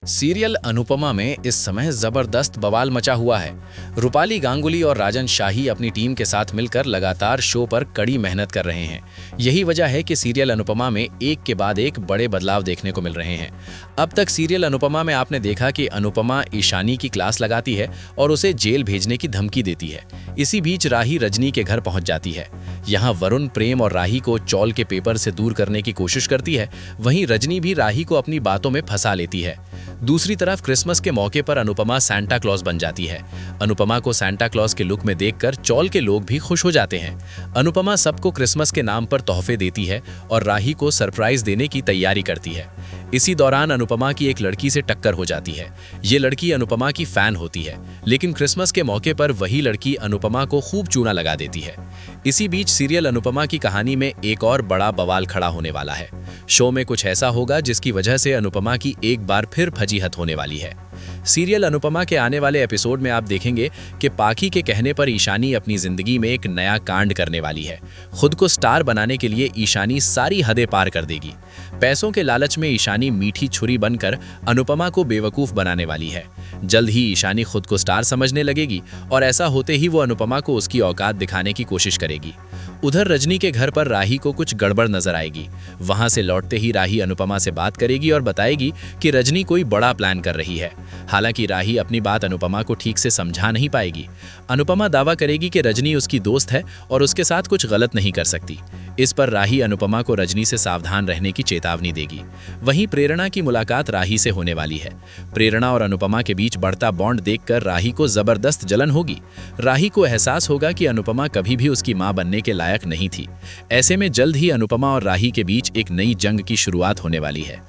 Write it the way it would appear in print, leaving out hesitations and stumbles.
Serial Anupama में इस समय जबरदस्त बवाल मचा हुआ है। रूपाली गांगुली और राजन शाही अपनी टीम के साथ मिलकर लगातार शो पर कड़ी मेहनत कर रहे हैं। यही वजह है कि सीरियल अनुपमा में एक के बाद एक बड़े बदलाव देखने को मिल रहे हैं। अब तक सीरियल अनुपमा में आपने देखा कि अनुपमा ईशानी की क्लास लगाती है और उसे जेल भेजने की धमकी देती है। इसी बीच राही रजनी के घर पहुंच जाती है। यहाँ वरुण प्रेम और राही को चौल के पेपर से दूर करने की कोशिश करती है। वहीं रजनी भी राही को अपनी बातों में फंसा लेती है। दूसरी तरफ क्रिसमस के मौके पर अनुपमा सांता क्लॉज बन जाती है। अनुपमा को सांता क्लॉज के लुक में देखकर चौल के लोग भी खुश हो जाते हैं। अनुपमा सबको क्रिसमस के नाम पर तोहफे देती है और राही को सरप्राइज देने की तैयारी करती है। इसी दौरान अनुपमा की एक लड़की से टक्कर हो जाती है। ये लड़की अनुपमा की फैन होती है, लेकिन क्रिसमस के मौके पर वही लड़की अनुपमा को खूब चूना लगा देती है। इसी बीच सीरियल अनुपमा की कहानी में एक और बड़ा बवाल खड़ा होने वाला है। शो में कुछ ऐसा होगा जिसकी वजह से अनुपमा की एक बार फिर फजीहत होने वाली है। सीरियल अनुपमा के आने वाले एपिसोड में आप देखेंगे कि पाखी के कहने पर ईशानी अपनी जिंदगी में एक नया कांड करने वाली है। खुद को स्टार बनाने के लिए ईशानी सारी हदें पार कर देगी। पैसों के लालच में ईशानी मीठी छुरी बनकर अनुपमा को बेवकूफ बनाने वाली है। जल्द ही ईशानी खुद को स्टार समझने लगेगी और ऐसा होते ही वो अनुपमा को उसकी औकात दिखाने की कोशिश करेगी। उधर रजनी के घर पर राही को कुछ गड़बड़ नजर आएगी। वहां से लौटते ही राही अनुपमा से बात करेगी और बताएगी कि रजनी कोई बड़ा प्लान कर रही है। हालांकि राही अपनी बात अनुपमा को ठीक से समझा नहीं पाएगी। अनुपमा दावा करेगी कि रजनी उसकी दोस्त है और उसके साथ कुछ गलत नहीं कर सकती। इस पर राही अनुपमा को रजनी से सावधान रहने की चेतावनी देगी। वहीं प्रेरणा की मुलाकात राही से होने वाली है। प्रेरणा और अनुपमा के बीच बढ़ता बॉन्ड देखकर राही को जबरदस्त जलन होगी। राही को एहसास होगा कि अनुपमा कभी भी उसकी मां बनने के लायक नहीं थी। ऐसे में जल्द ही अनुपमा और राही के बीच एक नई जंग की शुरुआत होने वाली है।